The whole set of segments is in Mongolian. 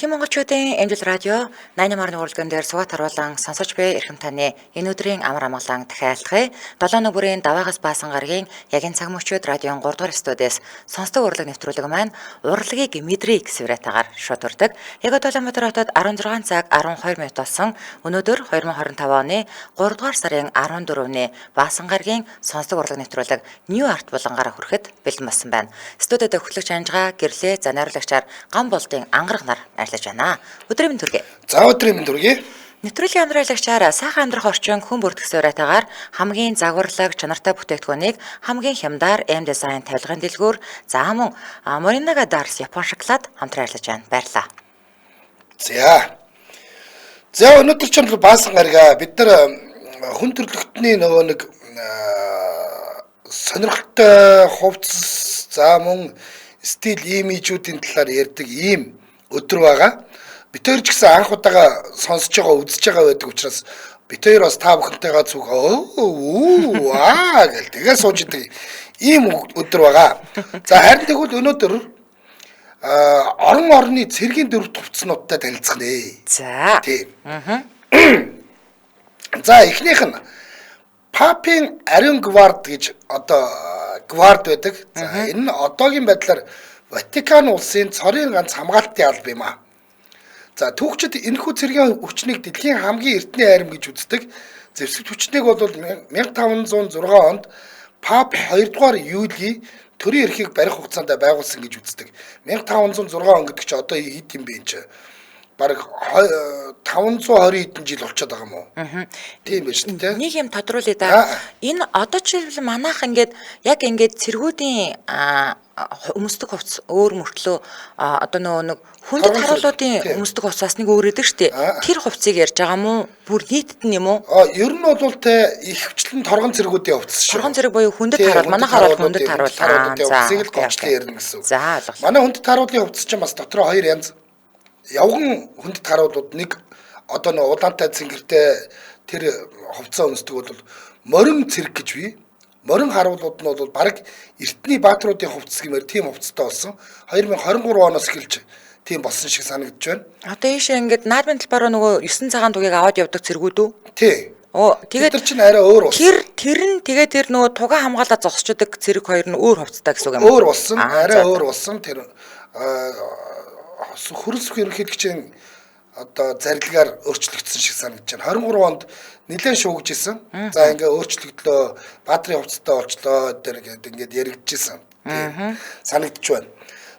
Дэлхийн монголчуудын Эмжил радио 88.1 урлагийн дээр суугаад харуулан сонсож буй эрхэм таны энэ өдрийн амар амгалан дахиалахыг 7 нүгүрийн даваагаас баасан гарагийн яг энэ цаг мөчид радион 3 дугаар студиэс сонсдог урлаг нэвтрүүлэг маань урлагийг мэдрий гэсэн үрээтагаар шууд урдаг. Яг Улаанбаатар хотод 16 цаг 12 минут болсон. Өнөөдөр 2025 оны 3 дугаар сарын 14-ний баасан гарагийн сонсдог урлаг нэвтрүүлэг New Art булангараа хүрэхэд бэлэн болсон байна. Студиуд хөтлөгч Анжгаа гэрлээ за найруулагчаар гам болдын ангараг нар ажиллаж байна. Өдрийн төргий. За өдрийн төргий. Нэвтрүүлгийн амьдралагчаар сайхан амьдрах орчин хүн бүртгэсэн уриатаагаар хамгийн загварлаг чанартай бүтээгдэхүүнийг хамгийн хямдар M design тавилгын дэлгүүр за мөн Morinaga Dars Япон шоколад хамтран ажиллаж байна. Баярлалаа. За өнөөдөр ч баасан гаргаа бид нар хүн төрөлхтний нөгөө нэг сонирхолтой хувцас за мөн стил имижүүдийн талаар ярьдаг ийм өдөр байгаа. Бид хоёр ч гэсэн анх удаага сонсож байгаа, үзэж байгаа байдаг учраас бид хоёр бас та бүхэнтэйгээ зүг гэл тэгээ сууж идэг ийм өдөр байгаа. За харин тэгвэл өнөөдөр орон орны цэргийн дөрвөн хувцснуудтай танилцах нэ. За. Тийм. За эхнийх нь Папын ариун гвард гэж одоо гвард байдаг. За энэ нь одоогийн байдлаар Ватикан улсын цорын ганц хамгаалтын алба юм а. За түүхчид энэхүү цэргийн хүчнийг дэлхийн хамгийн эртний айрам гэж үздэг. Зэвсэгт хүчнийг бол 1506 онд Пап 2 дугаар Юли төрийн эрхийг барих хугацаанд байгуулсан гэж үздэг. 1506 он гэдэг чинь одоо хэд юм бэ энэ чинь? Бараг 520 хэдэн жил болчиход байгаа юм уу? Тийм байж тээ. Нэг юм тодруулъя да. Энэ одоо жишээлбэл манайх яг ингээд цэргүүдийн өмсдөг хувцас өөр мөртлөө одоо нэг хүндэт харуулуудын өмсдөг хувцас нэг өөр өдөг штэ. Тэр хувцсыг ярьж байгаа мó? Бүр нийтэд нь юм уу? Ер нь бол тэ ихвчлэн торгон цэргүүдийн хувцас шүү. Торгон цэрэг буюу хүндэт харуул. Манайхаар бол хүндэт харуул. Хувцсыг л гомчлон ярина гэсэн үг. За ойлголоо. Манай хүндэт харуулын хувцас чинь бас дотроо хоёр янз. Явган хүндэт харуулууд нэг одоо нэг улаантай цэнгэртэй тэр хувцас өмсдөг бол морин цэрэг гэж бий. Морин харуулууд нь бол баг эртний баатруудын хувцас гэмээр тийм хувцастай болсон. 2023 оноос эхэлж тийм болсон шиг санагдаж байна. Одоо ийшээ ингээд наадмын талбараа нөгөө 9 цагаан тугийг аваад явдаг цэргүүд үү? Тий. Тэгээд тэр чинь арай өөр болсон. Тэр нь тэгээд тэр нөгөө тугаа хамгаалаад зогсчдаг цэрэг хоёр нь өөр хувцастай гэсэн үг юм. Өөр болсон. Арай өөр болсон. Тэр хөрс ерөнхийлөгчийн одоо зарилгаар өөрчлөгдсөн шиг санагдаж байна. 23 онд нэлээд шуугж исэн. За ингээ өөрчлөгдлөө, баатрын хувцастай болчлоо дээр ингээд яригдчихсэн. Тийм санагдаж байна.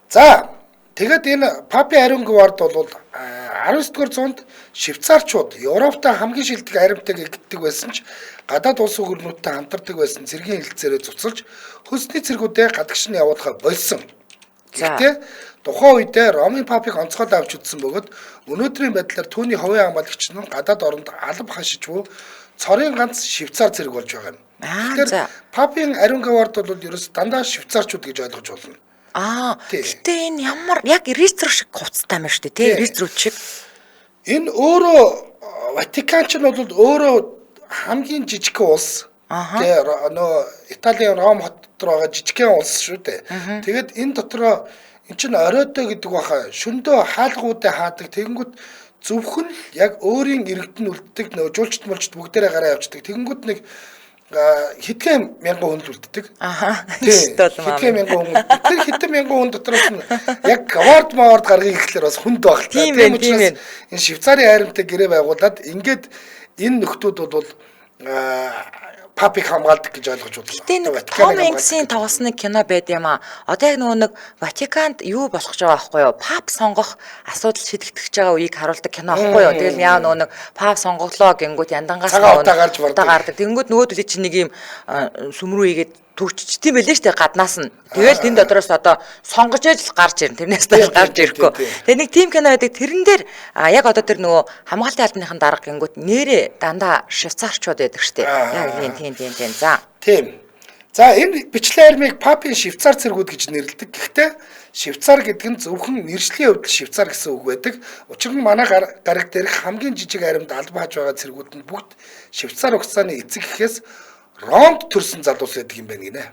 За тэгээд энэ Папи ариун гвард бол 19-р зуунд швейцарчууд Европтой хамгийн шилдэг аримтайг игддэг байсан ч гадаад улс гүрнүүдтэй хамтардаг байсан цэргийн хэлэлцээрээ цуцалж хөлсний цэргүүдээ гадагш нь явуулахаа болсон. Гэхдээ тухайн үедээ Ромын Папыг онцгой авч үзсэн бөгөөд өнөөдрийн байдлаар түүний хувийн хамгаалагч нь гадаад оронд алба хашиж буй цорын ганц швейцар цэрэг болж байгаа юм. Тэгэхээр Папын ариун гвард бол ерөөс дандаа швейцарчууд гэж ойлгож болно. Гэтэ энэ ямар яг ресторан шиг хувцастай юм шүү дээ тий ресторан шиг. Энэ өөрөө Ватиканч нь бол өөрөө хамгийн жижигхэн улс. Тэгээ Италийн Ром хот дотор байгаа жижигхэн улс шүү дээ. Тэгээд энэ дотроо эн чинь оройтой гэдэг баха шөндөө хаалгуудаа хаадаг тэгэнгүүт зөвхөн яг өөрийн иргэдэн үлддэг нөгөө жуулчт молчт бүгдээрээ гараа явждаг. Тэгэнгүүт нэг хэдхэн мянган хүнд үлддэг. Хэдхэн мянган хүнд. Тэр хэдхэн мянган хүнд дотроос нь яг гвард мавард гаргыг ихлээр бас хүнд баг. Тийм учраас энэ Швейцарын айрамтай гэрээ байгуулад ингээд энэ нөхдүүд бол Папыг хамгаалдаг гэж ойлгож байна. Том Хэнксийн тоглосон нэг кино байд юм а. Одоо яг нөгөө нэг Ватиканд юу болох гэж байгаа байхгүй юу? Пап сонгох асуудал шийдэгдэж байгаа үеийг харуулдаг кино байхгүй юу? Тэгэл яа нөгөө нэг пап сонгоглоо гингүүт яндангаас гардаг. Тэнгүүд нөгөөдөл чинь нэг юм сүмрүү игээд төгчч тийм байлээ штэ гаднаас нь. Тэгэл тэн дотроос одоо сонгож ээж гарч ирнэ. Тэрнээс доош гарч ирэхгүй. Тэгээ нэг тим кино байдаг. Тэрэн дээр яг одоо тэр нөгөө хамгаалтын албаныхан дарга гингүүт нэрээ дандаа швейцарчууд байдаг штэ. Яг тийм. За. Тийм. За энэ бичлэг армийг Папын швейцар цэргүүд гэж нэрлэдэг. Гэхдээ швейцар гэдэг нь зөвхөн нэршлийн хувьд швейцар гэсэн үг байдаг. Учир нь манай гараг дээрх хамгийн жижиг аримд алба хаж байгаа цэргүүд нь бүгд швейцар угсааны эцэг гэхээс Ромд төрсэн залуус байдаг юм байна гинэ.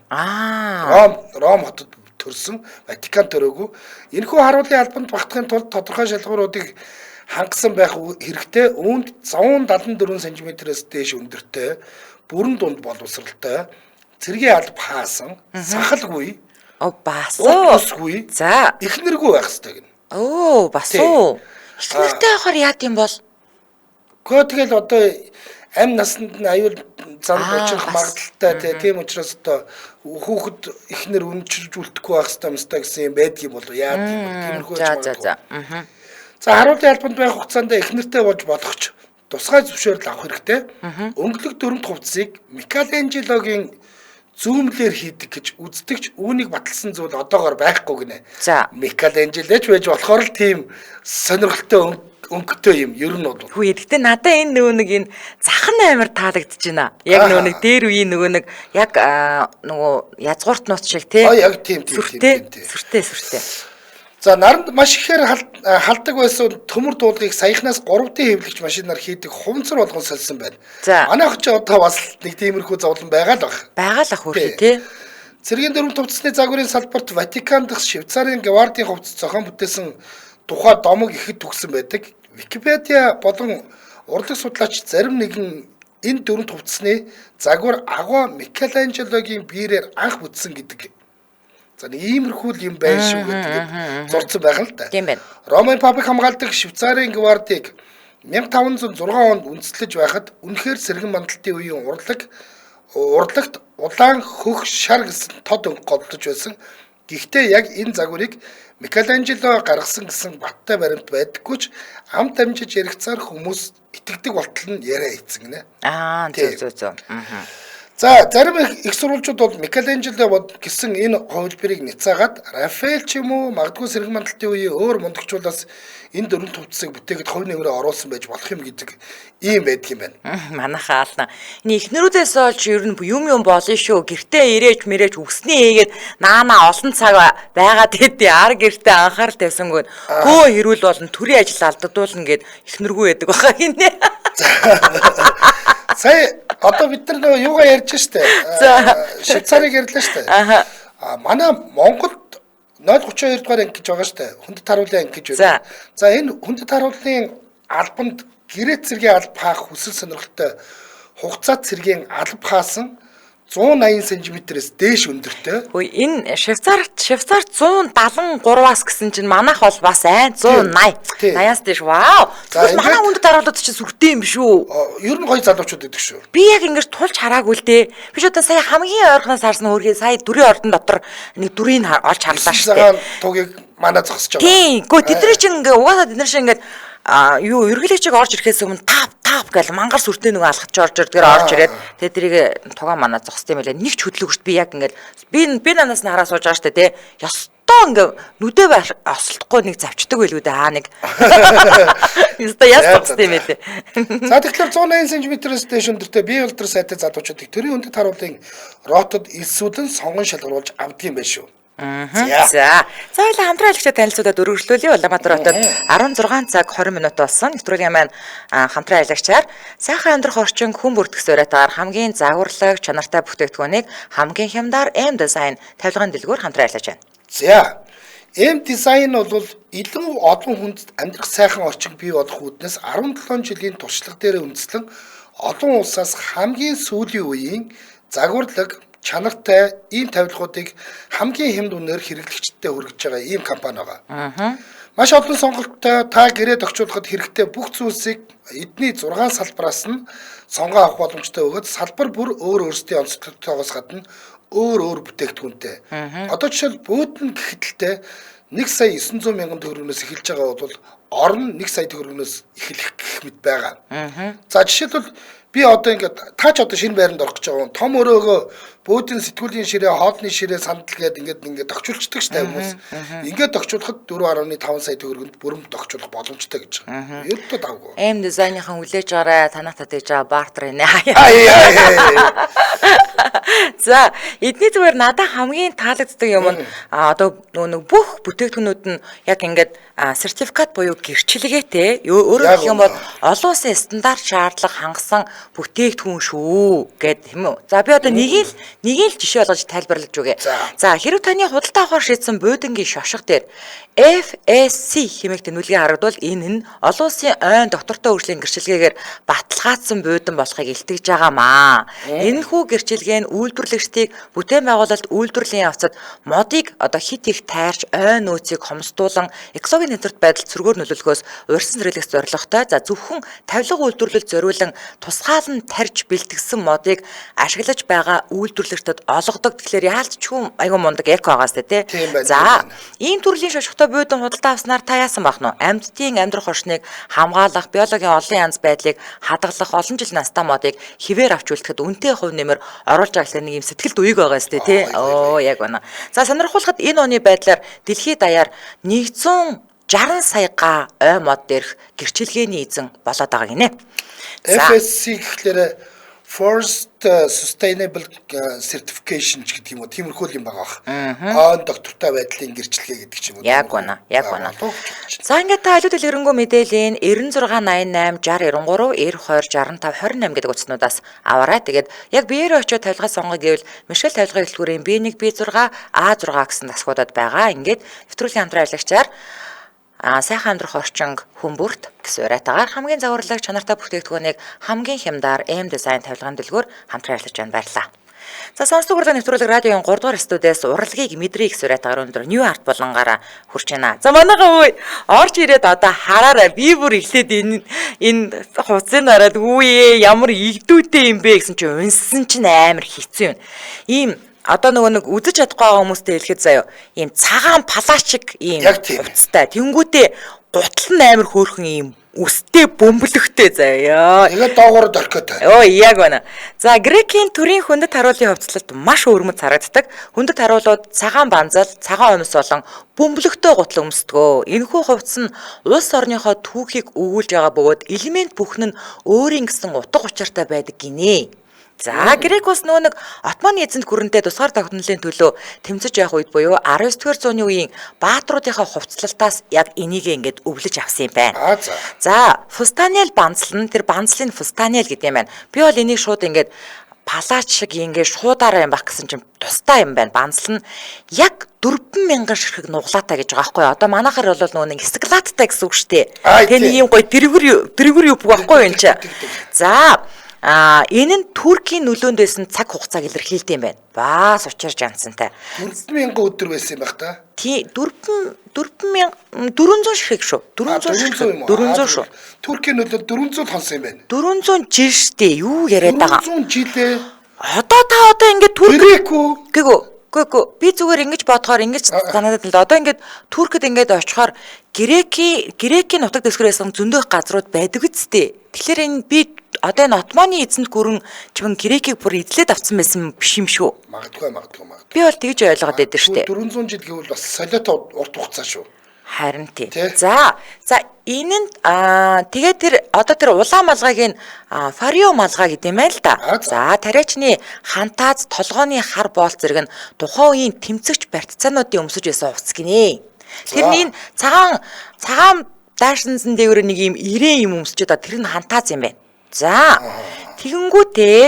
Ром хотод төрсөн. Ватикан төрөөгүй. Энэхүү харуулын албанд багтахын тулд тодорхой шалгууруудыг хангасан байх хэрэгтэй. Үүнд 174 см-ээс дээш өндөртэй, бүрэн дунд боловсралтай, цэргийн алба хаасан, сахалгүй, Бас. усгүй, За. эхнэргүй байх хэрэгтэй гэнэ. Бас уу. Эхнэртэй авахар яа гэм бол? Гэхдээ тэгэл одоо амь насанд нь аюул зам учрах бас. магадaltaй тийм учраас одоо хүүхэд эхнэр үнчиржүүлдэхгүй байх хэрэгтэй гэсэн юм байдгийм болов яа тийм тиймэрхүү За. За харуулын албанд байх хугацаанд эхнэртэй болж болохч тусгай зөвшөөрөл авах хэрэгтэй. Өнгөлөг дөрөмт хувцсыг Микеланжелогийн зүүмлэр хийдэг гэж үздэгч үүнийг баталсан зүйл одоогоор байхгүй гинэ. За. Микеланжелоч байж болохоор л тийм сонирхолтой өнгөтэй юм ер нь бол. Хүү гэхдээ надаа энэ нэг энэ захан амар таалагдж байна. Яг нэг дээр үеийн нэг яг нөгөө язгуурт нууц шиг тий. Яг тийм. Сүртэй. За наранд маш ихээр халдаг байсан төмөр дуулгыг саяхнаас 3D хэвлэгч машинаар хийдэг хуванцар болгон солисон байна. Манайх ч одоо бас нэг тиймэрхүү зовлон байгаа л баг. Байгаа л ах үгүй тий. Цэргийн дөрөв төвцсны загварын салбарт Ватикан дахь Швейцарын Гвардийн хувцас зохион бүтээсэн тухай домог ихэд төгсөн байдаг. Википедиа болон урлаг судлаач зарим нэгэн энэ дөрөв төвцсны загвар агуу Микеланжелогийн биерээр анх бүтсэн гэдэг. За нэг иймэрхүү юм байна шүү гэдэг зурцсан байх л да. Тийм байна. Ромын папыг хамгаалдаг Швейцарын гвардийг 1506 онд үндэслэж байхад үнэхээр сэргэн мандалтын үеийн урлагт улаан хөх шар гэсэн тод өнгө голдож байсан. Гэхдээ яг энэ загварыг Микеланжело гаргасан гэсэн баттай баримт байдаггүй ч амт амжиж яригцаар хүмүүс итгэдэг болтол нь яриа хийцэн гинэ. Зөө. За зарим их сурвалжууд бол Микеланжело гэсэн энэ хувилбарыг няцаагаад Рафаэл ч юм уу магадгүй сэргэн мандалтын үеийн өөр мундагчулаас энэ дөрөв төвцсийг бүтээхэд хувь нэмрээ оруулсан байж болох юм гэдэг ийм байдаг юм байна. Манайхаа ална. Энэ эхнэрүүдээс олж ер нь юм болно шүү. Гэртээ ирээж мэрээж үгсний хийгээд наана олон цаг байгаад хэдий ар гэртээ анхаарал тавьсангүй. Гөө хэрүүл болно төрийн ажил алдагдуулна гэд эхнэргүй байдаг баха гинэ. Сая одоо бид нар нөгөө юугаа ярьж штэ. Швейцарыг ярьлаа штэ. Манай Монголд 032 дугаар анги гэж байгаа штэ. Хүндэт харуулын анги гэж байна. За энэ хүндэт харуулын албанд гэрээ цэргийн алба хаах хүсэл сонирхолтой хугацаа цэргийн алба хаасан 180 см-ээс дээш өндөртэй. Хөөе энэ Швейцарт 173-аас гэсэн чинь манайх бол бас 180. 80-аас дээш. Вау. Тэгэхээр манай хүндэт харуулууд чинь сүртэй юм биш үү? Ер нь гоё залуучууд байдаг шүү. Би яг ингэж тулж хараагүй л дээ. Би ч одоо сая хамгийн ойрхоноос харсан хөргий сая дүрийн ордон дотор нэг дүрийг олж харлаа шүү дээ. Тугийг манай зогсож байгаа. Тийм. Гэхдээ тэдний чинь ингээ угаасаа тэдний чинь ингээ ерөнхийлөгчийг орж ирэхээс өмнө тап гэл мангар сүртэй нөгөө алхаж орж ирдгээр орж ирээд тэгээ тэрийг тугаа манаа зогссон юм байлаа. Нэг ч хөдлөгчд би яг ингээд би нанаас нь хараа сууж байгаа штэ тий. Ёстой ингээ нүдээ осолдохгүй нэг завчдаг байлгүй дээ нэг. Ёстой ястсан юм байлээ. За тэгэхээр 180 см-ээс дээш өндөртэй бие улдар сайтай залуучуудыг төрийн хүндэт харуулын ротод элсүүдэн сонгон шалгаруулж авдаг юм байна шүү. За хоёлаа хамтран айлгчаа танилцуулаад өргөжлүүлье. Улаанбаатар хотод 16 цаг 20 минут болсон. Нэвтрүүлгийн маань хамтран айлгчаар сайхан амьдрах орчин хүн бүртгэс уриатаар хамгийн загварлаг чанартай бүтээгдэхүүнийг хамгийн хямдар M design тавилгын дэлгүүр хамтран айлгаж байна. За M design бол илүү олон хүнд амьдрах сайхан орчин бий болох үүднээс 17 жилийн туршлага дээр үндэслэн олон улсаас хамгийн сүүлийн үеийн загварлаг чанартай ийм тавилгуудыг хамгийн хямд үнээр хэрэглэгчдэд хүргэж байгаа ийм компани байгаа. Маш олон сонголттой та гэрээ тохиолдоход хэрэгтэй бүх зүйлсийг эдний 6 салбараас нь сонгоо авах боломжтой бөгөөд салбар бүр өөрсдийн онцлогтойгоос гадна өөр бүтээгдэхүүнтэй. Одоо жишээл бөөдөн гэхэтэлтэй 1 сая 900 мянган төгрөгнөөс эхэлж байгаа бол орон 1 сая төгрөгнөөс эхлэх гэх мэт байгаа. За жишээлбэл би одоо ингээд таач одоо шинэ байранд орох гэж байгаа. Том өрөөгөө бөөдийн сэтгүүлийн ширээ, хоолны ширээ сандал гээд ингээд тогтчулцдаг штэ хүмүүс. Ингээд тогтчулахад 4.5 сая төгрөгөнд бүрэн тогтчулах боломжтой гэж байгаа. Ердөө давгүй. M design-ийн үлээж гараа танахтаа тэгж байгаа бартер нэ. За эдний зүгээр надад хамгийн таалагддаг юм нь одоо нэг бүх бүтээгдэхүүнүүд нь яг ингээд сертификат буюу гэрчлэгээтэй өөрөөр хэлэх юм бол олон улсын стандарт шаардлага хангасан бүтээгдэхүүн шүү гэд тийм үү. За би одоо нэг л жишээ болгож тайлбарлаж өгье. За хэрвээ таны худалдаа авахар шийдсэн буудангийн шошго дээр FSC хэмээх тэнүүлгээ харагдвал энэ нь олон улсын ойн доктортой хөгжлийн гэрчлэгээгээр баталгаажсан буудан болохыг илтгэж байгаамаа. Энэхүү гэрчлэгээ нь үйлдвэрлэгчдийг бүтээн байгуулалт үйлдвэрлэлийн явцад модыг одоо хит их тайрч ойн нөөцийг хомсдуулан экологийн нэмэрт байдалд сөргөөр нөлөөлөхөөс урьдчилан зэрэглэх зорилготой зөвхөн тавилга үйлдвэрлэлд зориулан тусгаалan тарьж бэлтгэсэн модыг ашиглаж байгаа үйлдвэрлэгчдэд олгодог. Тэгэхээр яалтчгүй айгүй мундаг эко байгаас тэ. За ийм төрлийн шошготой буудан худалдаа авснаар та яасан бах нь? Амьтдын амьдрах орчныг хамгаалах, биологийн олон янз байдлыг хадгалах, олон жил настай модыг хിവэр авч үлдэхэд үнэтэй хувь нэмэр оруулж байгаа гэх нэг юм сэтгэлд үеиг байгаа сте тий. Яг байна. За сонирхолтой энэ оны байдлаар дэлхийд даяар 160 сая га ой мод дээрх гэрчлэгээний эзэн болоод байгаа гинэ. FSC гэхлээр Forced Sustainable Certification гэдэг юм уу, тиймэрхүү юм байгаа бах. Доктортой байдлын гэрчлэгээ гэдэг ч юм уу. Яг байна. За ингээд та аливаа дэлгэрэнгүй мэдээллийн 9688 60 93 90 20 65 28 гэдэг утаснуудаас аваарай. Тэгээд яг биеэрээ очиод тавилгаа сонгоё гэвэл Мишель тавилгын хэлтгүүрийн B1 B6 A6 гэсэн тасгуудад байгаа. Ингээд нэвтрүүлгийн хамтран ажиллагчаар сайхан амьдрах орчинг хүмүүрт гэсэн уриатаагаар хамгийн завурлаг чанартай бүтээгдэхүүнийг хамгийн хямдар M design тавилгаан дэлгүүр хамтран ажиллаж байна. Баярлалаа. За сонсдог урлаг нэвтрүүлэг радиогийн 3 дугаар студиэс урлагийг мэдрээ гэсэн уриатаагаар өндөр New Art болонгаараа хүрч байна. За манайхаа орж ирээд одоо хараарай. Би бүр эхлээд энэ хуцыг хараад үе ямар игдүүтэй юм бэ гэсэн чинь унсан чинь амар хэцүү юм. Ийм одоо нэг үзэж чадахгүй байгаа хүмүүстэй хэлэхэд заяа ийм цагаан палачик ийм хувцастай тэнгүүтээ гутал нь амар хөөрхөн ийм үстэй бөмбөлөгтэй заяа. Тэгээд доогоор дөркөтэй. Яг байна. За грекийн төрийн хүндэт харуулын хувцлалт маш өрмөц харагддаг. Хүндэт харуулууд цагаан банзал, цагаан өмс болон бөмбөлөгтэй гутал өмсдгөө. Энэхүү хувцас нь улс орныхоо түүхийг өгүүлж байгаа бөгөөд элемент бүхэн нь өөрийн гэсэн утга учиртай байдаг гинэ. За Грек улс нэг Отманы эзэнт гүрэнтэй тусгаар тогтнолын төлөө тэмцэж явах үед буюу 19-р зууны үеийн баатруудынхаа хувцлалтаас яг энийг ингээд өвлөж авсан юм байна. За фустаниал банзал нь тэр банзлын фустаниал гэдэг юм байна. Би бол энийг шууд ингээд палач шиг ингээд шуудаараа юм бах гэсэн чинь тустай юм байна. Банзал нь яг 4,000 ширхэг нуглаатай гэж байгаа байхгүй юу? Одоо манайхаар бол нэг стеклаттай гэсэн үг шүү дээ. Тэний ийм гоё дэрэгүр юу байхгүй юу энэ чи. За энэ нь Туркийн нөлөөнд байсан цаг хугацааг илэрхийлдэг юм байна. Бас учир жанцантай. 4,000 өдөр байсан юм байх та. Тий 400 ширхэг шүү. 400 шүү. Туркийн нөлөөнд 400 хонсон юм байна. 400 жил штэ. Юу яриад байгаа? 400 жилээ. Одоо ингээд Турк Гү би зүгээр ингэж бодохоор ингэж санагдаад л одоо ингээд Туркэд ингээд очихоор Грекийн нутаг дэвсгэрээс зөндөх газрууд байдаг үсттэй. Тэгэхээр энэ би одоо энэ Отманы эзэнт гүрэн чимэн Грекийг бүр эзлээд авсан байсан биш юм шүү. Магадгүй. Би бол тэгж ойлгоод байдаг штэ. 400 жил гэвэл бас солиотой урт хугацаа шүү. Харин тий. За энэ нь тэгээд тэр одоо тэр улаан малгайг нь фарио малгай гэдэг юм байл та. За тариачны хантааз толгооны хар боол зэрэг нь тухайн үеийн тэмцэгч барьцаануудын өмсөж байсан хувцас гинэ. Тэрний цагаан даашинсан дээр нэг юм ирээн юм өмсөж байгаа тэр нь хантааз юм байна. За тэгэнгүүтээ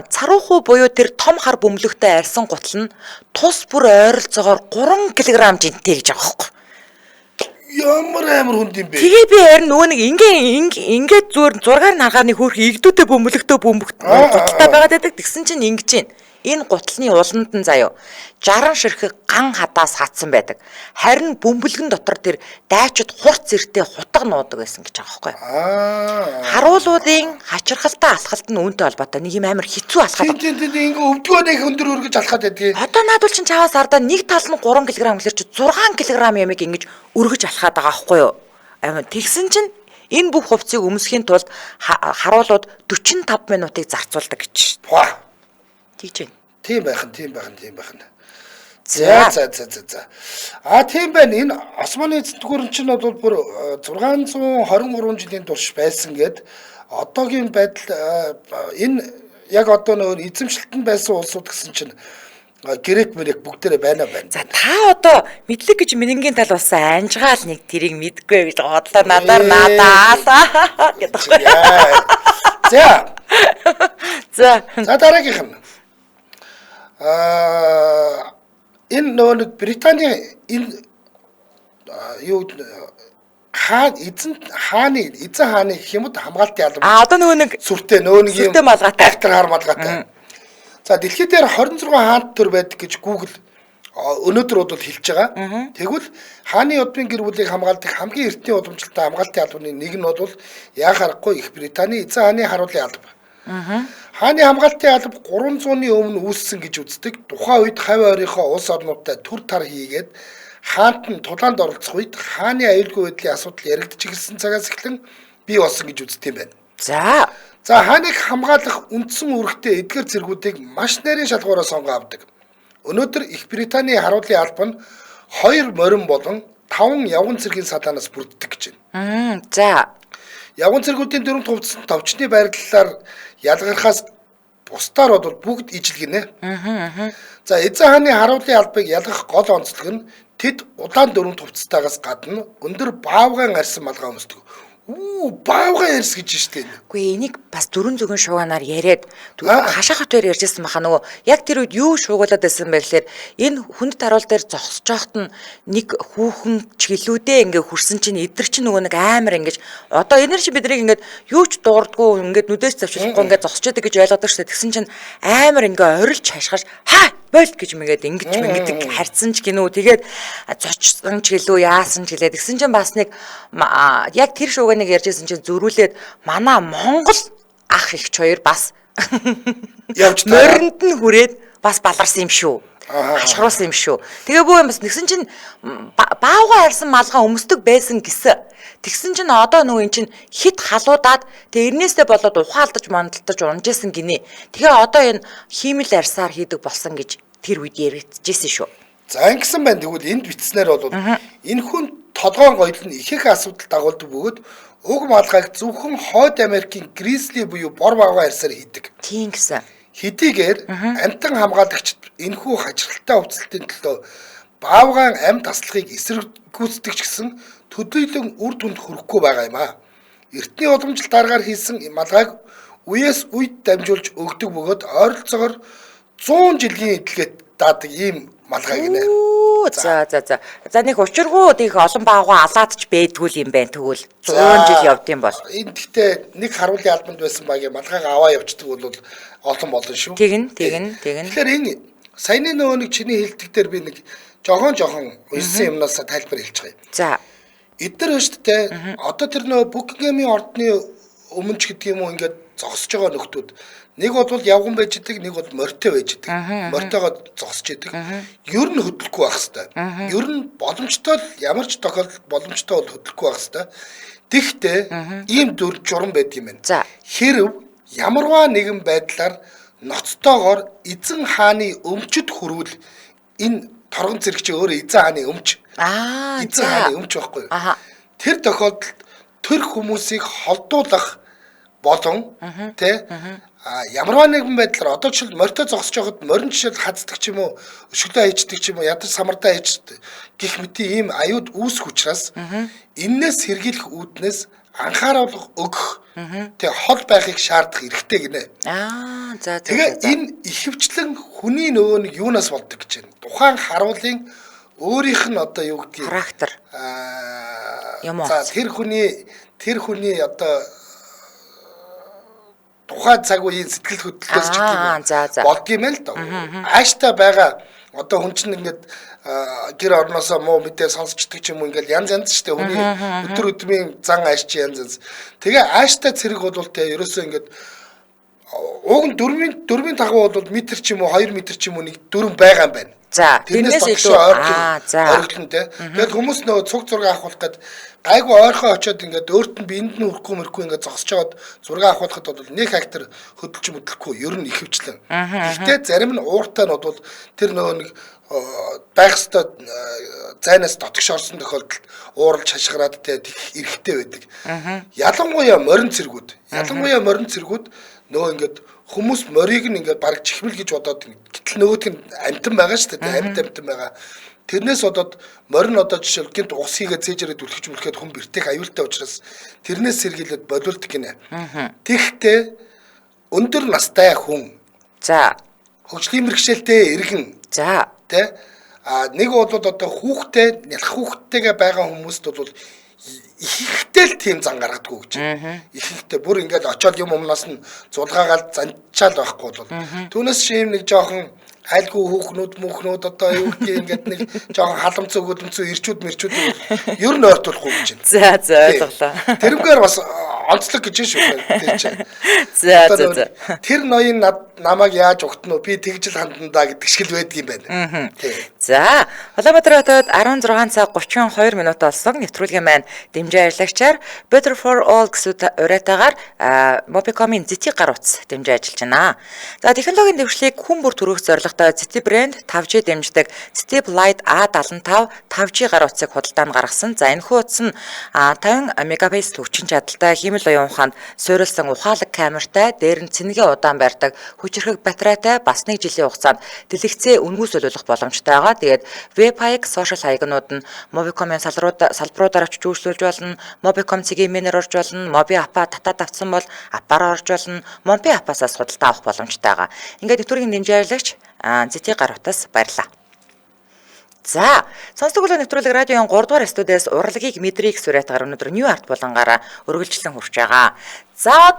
царуухуу буюу тэр том хар бөмбөлөгтэй арьсан гутал нь тус бүр ойролцоогоор 3 кг жинтэй гэж байгаа байхгүй. Ямар амар хүнд юм бэ? Тэгээ би харин нөгөө нэг ингээд зүгээр зургаар нь харахаар нэг хөөх игдүүтэй бөмбөлөгтэй гуталтай байгаад байдаг. Тэгсэн чинь ингэж байна. Энэ гутлын уланд нь заяа 60 ширхэг ган хадаас хатсан байдаг. Харин бөмбөлгөн дотор тэр дайчид хурц зэртэй хутга нуудаг байсан гэж байгаа байхгүй. Харуулуудын хачирхалтай алхалт нь үүнтэй холбоотой нэг юм амар хэцүү алхаад. Тийм ингээ өвдгөө нэг өндөр өргөж алхаад байдгийг. Одоо наадвал чинь чаваас ардаа нэг тал нь 3 кг гэхэлэр чи 6 кг ямиг ингэж өргөж алхаад байгаа байхгүй юу? Тэгсэн чинь энэ бүх хувцсыг өмсөхийн тулд харуулууд 45 минутыг зарцуулдаг гэж. Тэгж байна. Тийм байх нь. За. Тийм байна. Энэ Османы эзэнт гүрэн чинь бол бүр 623 жилийн турш байсан гэд одоогийн байдал энэ яг одоо нөр эзэмшилтэнд байсан улсууд гэсэн чинь Грек мэрэг бүгдээрээ байна. За та одоо мэдлэг гэж мэнэнгийн тал бас анжгаал нэг тэрийг мэдгүй гэж бодлоо надаа гэдэг. За. За. За дараагийнх нь. Энэ нэг Британий энэ юу эзэн хааны хэмэд хамгаалтын албан. Одоо нөгөө нэг сүртэй нөгөө нэг сүртэй малгайтай. актер хар малгайтай. За дэлхийд дээр 26 хаант төр байдаг гэж Google өнөөдөр бол хэлж байгаа. Тэгвэл хааны удмын гэр бүлийг хамгаалдаг хамгийн эртний уламжлалтай хамгаалтын албаны нэг нь бол яа харахгүй Их Британий эзэн хааны харуулын алба. Хааны хамгаалтын алба 300-ны өмнө үүссэн гэж үздэг. Тухайн үед хавь ойрынхоо улс орнуудтай төр тар хийгээд хаант нь тулаанд оролцох үед хааны аюулгүй байдлын асуудал яригдж ирсэн цагаас эхлэн бий болсон гэж үздэг юм байна. За хааныг хамгаалах үндсэн үүрэгтэй эдгээр зэргүүдийг маш нарийн шалгуураар сонгоо авдаг. Өнөөдөр Их Британий харуулын алба нь 2 морин болон 5 явган цэргийн салаанаас бүрддэг гэж байна. За. Явган цэргүүдийн дөрөв төвчсөн товчны байрлалаар ялгархаас бусдаар бол бүгд ижил гинэ. За эзэн хааны харуулын албыг ялгах гол онцлог нь тэд удаан дөрөв төвцтойгоос гадна өндөр баавган арьсан малгай өмсдөг. Баавган арьс гэж штэ. Үгүй энийг бас дөрөн зүгэн шууганаар яриад хашаа хотоор ярьжсэн баха нөгөө яг тэр үед юу шуугуулад байсан бэ гэхээр энэ хүнд таруул дээр зогсож байхад нь нэг хүүхэн чиглүүдээ ингээ хүрсэн чинь эдгэр чинь нөгөө нэг амар ингэж одоо энэр чи биднийг ингээд юу ч дуурдгүй ингээд нүдээс завчлахгүй ингээд зогсож байдаг гэж ойлгоод штэ тэгсэн чинь амар ингээ орилж хашгирч хаа болт гэж мэгээд ингэдэг харьцсан ч гинөө тэгээд зочсон ч гэлөө яасан ч гэлээ тэгсэн чинь бас нэг яг тэр шууганыг ярьжсэн чинь зөрүүлээд манай Монгол ах ихч хоёр бас явж моринд нь хүрээд бас баларсан юм шүү. Хашгируулсан юм шүү. Тэгээ бүү юм бас нэгсэн чинь баавга харсан малгай өмсдөг байсан гэсэн. Тэгсэн чинь одоо нөгөө эн чинь хит халуудаад тэгээ эрнээсээ болоод ухаалдаж мандалтаж унжсэн гинэ. Тэгээ одоо энэ хиймэл арьсаар хийдэг болсон гэж тэр үед яригдчихсэн шүү. За ингэсэн байна. Тэгвэл энд бичснээр бол энэ хүн толгоон гоёл нь их асуудал дагуулдаг бөгөөд уг малгайг зөвхөн Хойд Америкийн гризли буюу бор баавгай арьсаар хийдэг. Тийм гэсэн. Хэдийгээр амтан хамгаалагчид энэхүү хачирхалтай хувцалтын төлөө баавгайн амь таслахыг эсэргүүцдэг ч гэсэн төдийлөн үр дүнд хүрэхгүй байгаа юм а. Эртний уламжлалт дараагаар хийсэн малгайг үеэс үед дамжуулж өгдөг бөгөөд ойролцоогоор 100 жилийн эдлэгэд даадаг ийм малгай гинэ. За. За нэг учиргүй их олон баавга алаадч бэдгүүл юм байна тэгвэл 100 жил явд юм бол. Энд гэхдээ нэг харуулын албанд байсан багийн малгайг аваа явчихдаг бол олон шүү. Тэгнь. Тэгэхээр энэ саяны нөгөө нэг чиний хэлдэг дээр би нэг жохон уншсан юмнаас тайлбар хэлж байгаа юм. За. Эдгээр шүү дээ. Одоо тэр нөгөө Букингемийн ордны өмнөч гэдэг юм уу ингээд зогсож байгаа нөхдүүд нэг бол явган байж идэг, нэг бол морьтой байж идэг. Морьтойгоо зогсож идэг. Ер нь хөдлөхгүй байх хэвээр. Ер нь боломжтой ямар ч тохиолдолд боломжтой бол хөдлөхгүй байх хэвээр. Тэгэхдээ ийм журам байдаг юм байна. Хэрв ямарваа нэгэн байдлаар ноцтойгоор эзэн хааны өмчөд хүрвэл энэ торгон зэрэг чи өөрөө эзэн хааны өмч. Эзэн хааны өмч байхгүй юу? Тэр тохиолдолд тэр хүмүүсийг холдуулах болон тэ ямарваа нэгэн байдлаар одоо жишээл морьтой зогсож байхад морин жишээл хаздаг ч юм уу өшгөлөө хийждэг ч юм уу ядар самардаа хийж гих мэт ийм аюуд үүсэх учраас энээс сэргийлэх үүднээс анхааруулга өгөх тэг хол байхыг шаардах эрхтэй гинэ. За. Тэгээ энэ ихэвчлэн хүний нөгөө нэг юунаас болдог гэж байна. Тухайн харуулын өөрийнх нь одоо юу гэдгийг характер. За тэр хүний одоо тухайн цаг үеийн сэтгэл хөдлөлөөс ч гэх юм болдгийм байл та. Ааштай байгаа одоо хүн чинь ингээд гэр орноосоо муу мэдээ сонсчдаг ч юм уу ингээл янз штэ хүний өдөр өдрийн зан ааш чи янз. Тэгээ ааштай цэрэг бол тэ ерөөсөө ингээд уг нь дөрмийн тагуу бол метр ч юм уу 2 метр ч юм уу нэг дөрөв байгаа юм байна. За тэрнээс илүү ойрхон тэ. Тэгэл хүмүүс нөгөө цуг зураг авахулах гээд гайгүй ойрхон очиод ингээд өөрт нь биэнд нь хүрэхгүй ингээд зогсож жоод зураг авахулахад бол нэг хактер хөдөлж мэдлэхгүй ер нь ихэвчлэн. Гэхдээ зарим нь ууртай нь бол тэр нөгөө нэг байх ёстой зайнаас дотгош орсон тохиолдолд ууралж хашгираад тэгэх эрхтэй байдаг. Ялангуяа морин цэргүүд нөгөө ингээд хүмүүс морийг нь ингээд бараг чихмэл гэж бодоод гэтэл нөгөөх нь амтан байгаа шүү дээ. Амтан байгаа. Тэрнээс бодоод морин одоо жишээл гинт ус хийгээ цээжрээд үлгэж мүлгээд хүн бэртэх аюултай учраас тэрнээс сэргийлээд болиулдаг гинэ. Тэгэхдээ өндөр настай хүн За. хөгжлийн мэргэжлтэй иргэн За. тэ нэг бол одоо хүүхдээ нялх хүүхдтэйгээ байгаа хүмүүст бол ихтэй л тийм зан гаргадаггүй гэж. Ихтэй бүр ингээд очоод юм өмнөөс нь зулгаагаад занчаал байхгүй бол. Түүнээс шим нэг жоохон айлгүй хүүхнүүд одоо юу гэдгийг ингээд нэг жоохон халамц өгөлмцөө ирчүүд мэрчүүд ер нь ойртуулахгүй гэж байна. За ойлголоо. Тэрнгээр бас онцлог гэж шүү дээ чинь. За. Тэр ноён намайг яаж огтно би тэгж л хандандаа гэдэг шиг л байдаг юм байна. За, Улаанбаатар хотод 16 цаг 32 минут болсон. Нэвтрүүлгийн маань дэмжээ ажиллагчаар Better for All гэсэн уриатаагаар Mobicom-ийн зэтий гар утас дэмжээ ажиллаж байна. За, технологийн дэвшлиг хүн бүр төрөх зорилготой Zeti брэнд 5G дэмждэг Zeti Lite A75 5G гар утсыг худалдаанд гаргасан. За, энэ хуудас нь 50 мегабайт хүчин чадалтай хиймэл оюун ухаанд суурилсан ухаалаг камертай, дээр нь цэнэгийн удаан барьдаг хүчирхэг батарейтай бас 1 жилийн хугацаанд дэлгэцээ үнгүй солиулах боломжтой байгаа. Тэгээд веб-хаяг, сошиал хаягнууд нь Mobicom-ын салбаруудаар очиж үйлчлүүлж болно. Mobicom цэгийн менеэр орж болно. Моби апа татаад авсан бол апаараа орж болно. Моби апасаас худалдаа авах боломжтой байгаа. Ингээд нэвтрүүлгийн дэмжээ ажиллагч Zeti гар утас баярлаа. За, сонсдог бол нэвтрүүлэг радиогийн 3 дугаар студиэс урлагийг мэдрийг суриатгаар өнөөдөр New Art болонгаараа үргэлжлэн хүрч байгаа. За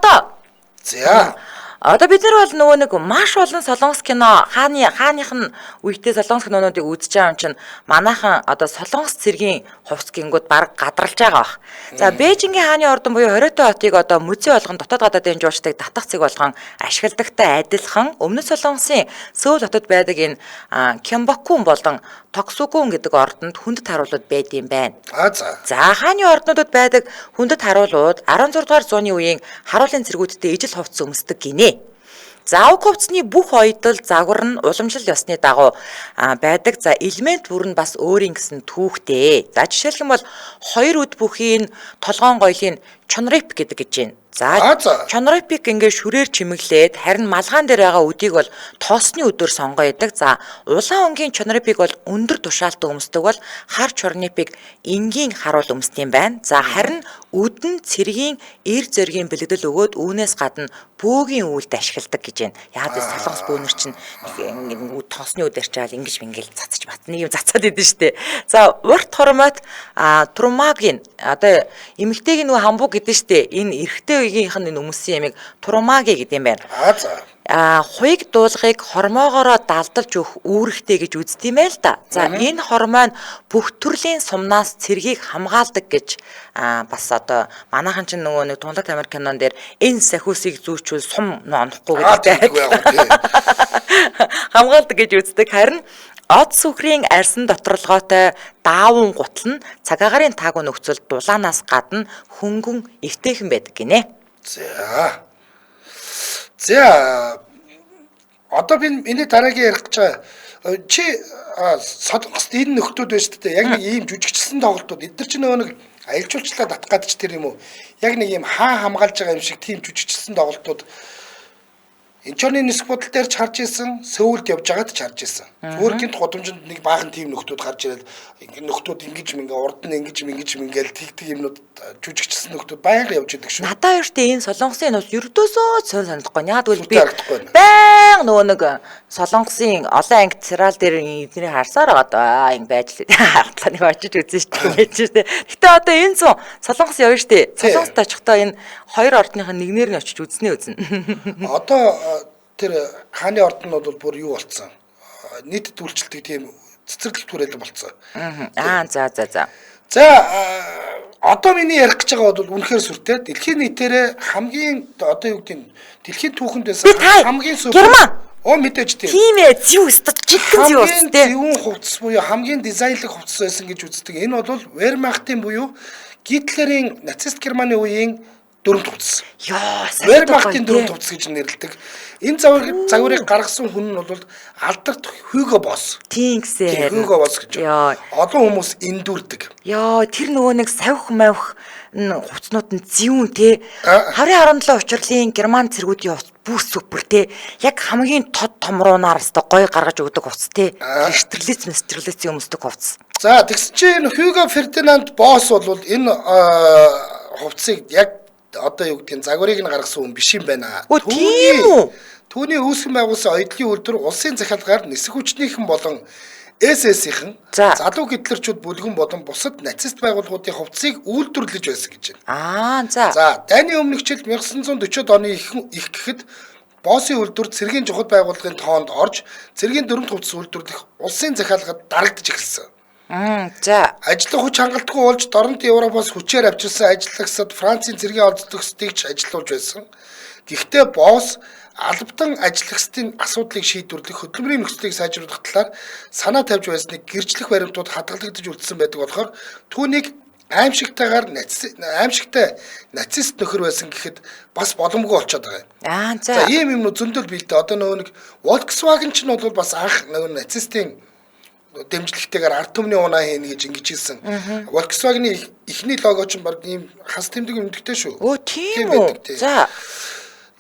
одоо бид нар бол нөгөө нэг маш олон солонгос кино хааных нь үедээ солонгос кинонуудыг үзэж байгаа юм чинь манайхан одоо солонгос цэргийн хувцс гингүүд баг гадралж байгаа бах. За Бээжингийн хааны ордон буюу Хориотой хотыг одоо музей болгон дотоод гадаадын жуулчдыг татах цэг болгон ашигладагтай адилхан өмнөд солонгосын Сөүл хотод байдаг энэ Кёмбокун болон Токсукун гэдэг ордонд хүндэт харуулууд байд юм байна. За хааны орднуудад байдаг хүндэт харуулууд 16 дугаар зууны үеийн харуулын цэргүүдтэй ижил хувцс өмсдөг гинэ. За уг хувцсны бүх оёдол загвар нь уламжлал ёсны дагуу байдаг. За элемент бүр нь бас өөрийн гэсэн түүхтэй. За жишээлх юм бол 2 үд бүхийн толгоон гоёлын чонреп гэдэг гэж байна. За чонрепик ингээд шүрээр чимэглээд харин малгаан дээр байгаа үдийг бол тоосны өдөр сонгоо идэг. За улаан өнгийн чонрепик бол өндөр тушаалтай өмсдөг бол хар чонрепик энгийн харуул өмсдөг юм байна. За харин үдэн цэргийн эр зэргийн бэлэгдэл өгөөд үүнээс гадна бөөгийн үйлд ашигладаг гэж байна. Яг л солонгос бөөнөр чинь ингээд тоосны өдөр чаал ингэж мингээл цацж батна юм цацаад идэв штэ. За урт хормойт трумагийн одоо эмэгтэйг нөгөө хамбуг гэдэг штэ. Энэ эрэгтэй үеийнх нь өмсөн ямиг турмаги гэдэг юм байна. Хуйг дуулгыг хормоогоороо далдалж өгөх үүрэгтэй гэж үздэг юм байл та. За энэ хормон бүх төрлийн сумнаас цэргийг хамгаалдаг гэж бас одоо манайхан ч нөгөө нэг Тунлаг Америк кинон дээр энэ сахиусыг зүүчүүл сум нонохгүй гэдэг. Хамгаалдаг гэж үздэг. Харин од сүхрийн арьсан доторлогоотой даавун гутал нь цагаагарын таагүй нөхцөл дулаанаас гадна хөнгөн эвтэйхэн байдаг гинэ. За одоо би миний дараагийн ярих гэж байгаа чи солонгост энэ нөхдүүд байж тээ яг нэг ийм жүжигчсэн тоглолтууд эдгээр чи нөгөө нэг аялал жуулчлалаа татах гэдэг ч тэр юм уу яг нэг ийм хамгаалж байгаа юм шиг тийм жүжигчсэн тоглолтууд Инчорны нисэх бодол дээр ч харж ирсэн, Сөүлд явж байгаад ч харж ирсэн. Зүгээр гинт годомжинд нэг баахан тим нөхдүүд гарч ирээд нөхдүүд ингэж мингээ урд нь ингэж мингээл тэгдэг юмнууд жүжигчсэн нөхдүүд байнга явж идэг шүү. Надаа юуртээ энэ солонгосын нус ердөөсөө санагдахгүй. Яг үл би баян нөгөө нэг солонгосын олон анги сериал дээр эдний харсаар байгаа ингэ байж л хатлаа нэг очиж үзэн шүү дээ. Гэтэ одоо энэ зүүн солонгос явна шүү дээ. Солонгост очихдоо энэ хоёр ордныхаа нэгнэр нь очиж үзнэ. Одоо тэр хааны ордон нь бол бүр юу болцсон? Нийтэд үйлчлдэг тийм цэцэрлэг түрээлэг болцсон. За одоо миний ярих гэж байгаа бол үнэхээр сүртэй. Дэлхийн нийтээрээ хамгийн одоо юу гэдэг нь дэлхийн түүхэнд байсан хамгийн сүр Герман. Мэдээж тийм ээ зүү өстөд чигтэн зүү өстэй. Зүүн хувцас буюу хамгийн дизайнлаг хувцас байсан гэж үздэг. Энэ бол Wehrmacht-ийн буюу Гитлерийн нацист Германы үеийн дөрөв хувцас. Wehrmacht-ийн дөрөв хувцас гэж нэрлэдэг. Энэ загварыг гаргасан хүн нь бол алдарт Hugo Boss. Тийм гэсэн. Hugo Boss гэж. Олон хүмүүс эндүрдэг. Тэр нөгөө нэг савх мавх хувцснууд нь зүүн те. Харын 17 учрлын Герман цэргүүдийн бүр супер те. Яг хамгийн тод томруунаар өстой гоё гаргаж өгдөг хувцас те. Стерлиц өмсдөг хувцас. За тэгсэн чинь Hugo Ferdinand Boss бол энэ хувцсыг яг одоо юу гэдгийг загварыг нь гаргасан хүн биш юм байна. Түүний үүсгэн байгуулсан оюутлын үйлдвэр улсын захиалгаар нисэх хүчнийхэн болон СС-ийн залуу гитлэрчүүд бүлгэн болон бусад нацист байгууллагуудын хувцсыг үйлдвэрлэж байсан гэж байна. За дайны өмнөх жил 1940-од оны их гэхэд Боссын үйлдвэр цэргийн чухал байгууллагын тоонд орж цэргийн дөрвөн хувцас үйлдвэрлэх улсын захиалгад дарагдж эхэлсэн. Ажлын хүч хангалтгүй болж дорнод Европоос хүчээр авчирсан ажиллагчид Францын цэргийн олзлогчдыг ч ажилуулж байсан. Гэхдээ Босс албатан ажиллагчдын асуудлыг шийдвэрлэх хөдөлмөрийн нөхцөлийг сайжруулах талаар санаа тавьж байсныг гэрчлэх баримтууд хадгалагдаж үлдсэн байдаг болохоор түүнийг аимшигтай нацист нөхөр байсан гэхэд бас боломжгүй болчиход байгаа юм. За ийм юм зөндөл бэлдээ. Одоо нөгөө нэг Volkswagen ч нь бол бас анх нөгөө нацистийн дэмжлэгтэйгээр ард түмний унаа хийнэ гэж ингэж хэлсэн. Volkswagen-ийн эхний лого ч баг ийм хас тэмдэг юмдэгтэй шүү. Тийм үү. За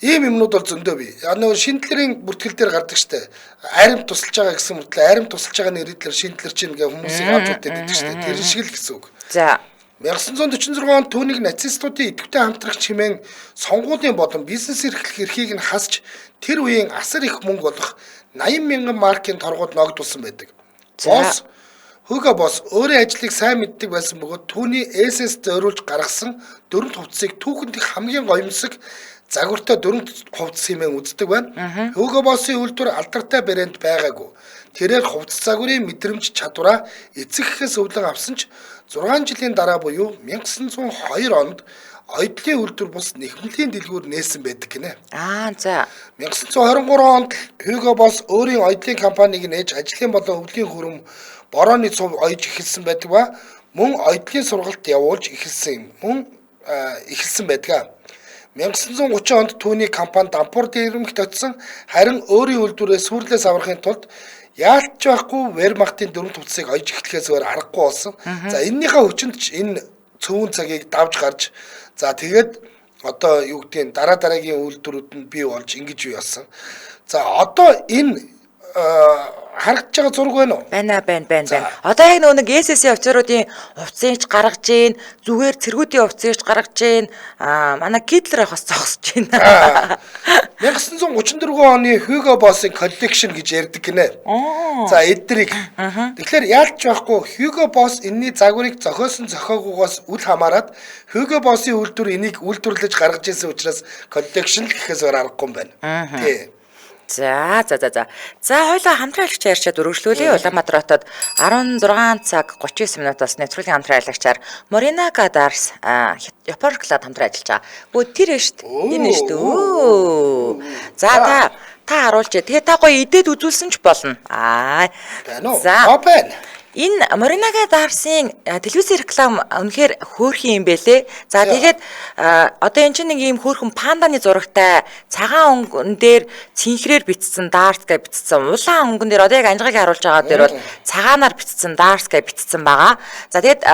ийм юмнууд бол зөндөө бий. Нөгөө шинтлэрийн бүртгэл дээр гардаг штэ. Арим тусалж байгаа гэсэн мөртлөө арим тусалж байгаа нэрээр шинтлэр чинь ингээ хүмүүсийг авч удаад байдаг штэ. Тэр шиг л гэсэн үг. За 1946 онд түүнийг нацистуудын идэвхтэй хамтрагч хэмээн сонгуулийн болон бизнес эрхлэх эрхийг нь хасч тэр үеийн асар их мөнгө болох 80,000 маркийн торгууд ногдуулсан байдаг. Босс Hugo Boss өөрийн ажлыг сайн мэддэг байсан бөгөөд түүний СС зориулж гаргасан дөрвөн хувцсыг түүхэнд их хамгийн гоёмсог загвартай дөрвөн хувцс хэмээн үздэг байна. Hugo Boss-ийн үйлдвэр алдартай брэнд байгаагүй. Тэрээр хувцс загварын мэдрэмж чадвараа эцэгхээс өвлөн авсан ч 6 жилийн дараа буюу 1902 онд оюутлын үйлдвэр бус нэхмлийн дэлгүүр нээсэн байдаг гинэ. 1923 онд Hugo Boss өөрийн оюутлын компанийг нээж ажлын болон өвлийн хүрэм борооны цув ойж эхэлсэн байдаг ба мөн оюутлын сургалт явуулж эхэлсэн байдаг. 1930 онд түүний компани дампуур дээрмэгт очсон харин өөрийн үйлдвэрээ сүрлээс аврахын тулд яалтч байхгүй Wehrmacht-ийн дөрвөн хувцсыг ойж эхлэхээс өөр аргагүй болсон. За энэнийхээ хүчинд ч энэ цөөн цагийг давж гарч за тэгээд одоо юу гэдгийг дараагийн үйлдвэрүүд нь бий болж ингэж юу яасан. За одоо энэ харагдаж байгаа зураг байна уу? Байна. Одоо яг нэг СС-ийн офицеруудын хувцсыг гаргаж гин, зүгээр цэргүүдийн хувцсыг гаргаж гин. Манай Гитлер ахаас зогсож байна. 1934 оны Hugo Boss-ын collection гэж ярьдаг гинэ. За эдрийг. Тэгэхээр яалч байхгүй Hugo Boss энэний загварыг зохиосон зохиогоогоос үл хамааран Hugo Boss-ийн үйлдвэр энийг үйлдвэрлэж гаргаж ирсэн учраас collection гэхээс өөр аргагүй юм байна. Тий. За хоёлаа хамтран айлгч ярьчаад үргэлжлүүлээ. Улаанбаатар хотод 16 цаг 39 минутаас нэвтрүүлгийн хамтран айлгчаар Marina Gadars Япон клуб хамтран ажиллаж байгаа. Тэр нь шүү дээ. Энэ шүү дээ. За та харуулж. Тэгээ та гоё идээд үзүүлсэн ч болно. За. Энэ Marina Gadars-ийн телевизийн реклам үнэхээр хөөрхөн юм бэлээ. За тэгээд одоо энэ чинь нэг ийм хөөрхөн панданы зурагтай цагаан өнгөн дээр цинхрээр бичсэн Darts гэж бичсэн. Улаан өнгөн дээр одоо яг анжигыг харуулж байгаа дээр бол цагаанаар бичсэн Darts гэж бичсэн байгаа. За тэгээд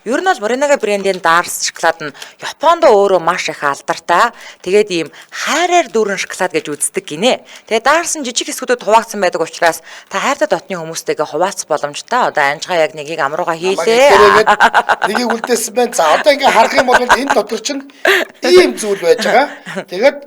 ер нь бол Marina брендийн Darts шоколад нь Японд өөрөө маш их алдартай. Тэгээд ийм хайраар дүүрэн шоколад гэж үздэг гинэ. Тэгээд Darts нь жижиг хэсгүүдэд хуваагдсан байдаг учраас та хайртай дотны хүмүүстэйгээ хуваалцах боломжтой. Одоо анжгаа яг нэгийг амрууга хийлээ. Нэгийг үлдээсэн байна. За одоо ингээ харах юм бол энэ дотор чинь ийм зүйл байж байгаа. Тэгээд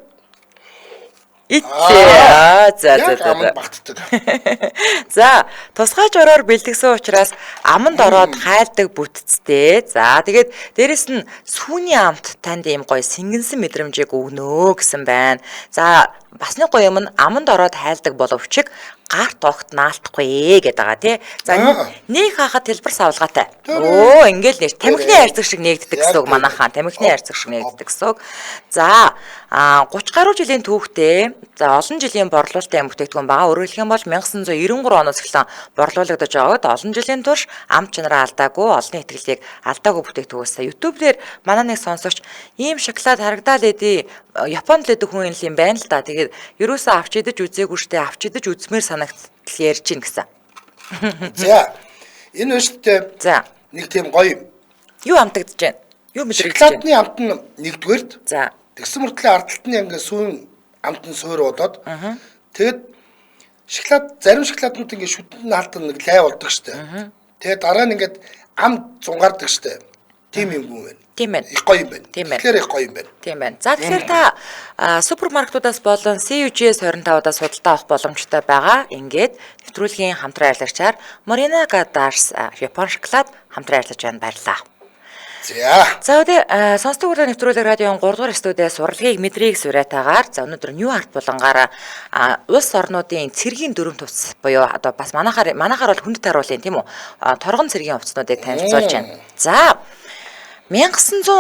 За тусгай журоор бэлтгэсэн учраас аманд ороод хайлдаг бүтцтэй. За тэгээд дээрэс нь сүүний амт танд ийм гоё сэнгэнсэн мэдрэмжийг өгнө гэсэн байна. За бас нэг гоё юм нь аманд ороод хайлдаг боловч гарт огт наалтахгүй гэдэг байгаа тий. За нэг хахад хэлбэр савлгаатай. Ингээл нэр тамхины хайрцаг шиг нээгддэг гэсэн үг манайхаа. Тамхины хайрцаг шиг нээгддэг гэсэн үг. За 30 гаруй жилийн түүхтэй за олон жилийн борлуулалтын бүтээгдэхүүн байгаа. Өөрөөр хэлэх юм бол 1993 оноос эхлэн борлуулагдаж байгаад олон жилийн турш ам чанараа алдаагүй, олонний итгэлийг алдаагүй бүтээгдэхүүнээс YouTube дээр манай нэг сонсогч ийм шоколад харагдаал эдий Японд л идэх хүн юм байна л да. Тэгээд ерөөсөө авч идэж үзээгүй штэ авч идэж үзмээр санагдтал ярьж гин гэсэн. За энэ өштэй нэг тийм гоё юу амтагдж байна? Юу мэдрэгдэж байна? Шоколадны амт нь нэгдүгээрт. За тэгсэн мөртлөө ардталтны ингээ сүүн амт нь суур болоод тэгэд зарим шоколаднууд ингээд шүтэнд нь алдан нэг лай болдог штэ. Тэгээд дараа нь ингээд ам зунгардаг штэ. Тийм юм байна. Тийм байна. Их гоё юм байна. Тийм байна. Тэгэхээр их гоё юм байна. Тийм байна. За тэгэхээр та супермаркетуудаас болон CUG-с 25-аас судалдаа авах боломжтой байгаа. Ингээд нэвтрүүлгийн хамтран ажиллагчаар Marina Gatars Япон шоколад хамтран ажиллаж байна. Баярлалаа. За өдөө сонсдог хүрээ нэвтрүүлэг радион 3 дугаар студиэс урлагийг мэдрийг сураатаагаар за өнөөдөр New Art булангаараа улс орнуудын цэргийн дүрм төвс буюу одоо бас манайхаар бол хүндэт харуулын тийм үү торгон цэргийн хувцснуудыг танилцуулж байна. За 1918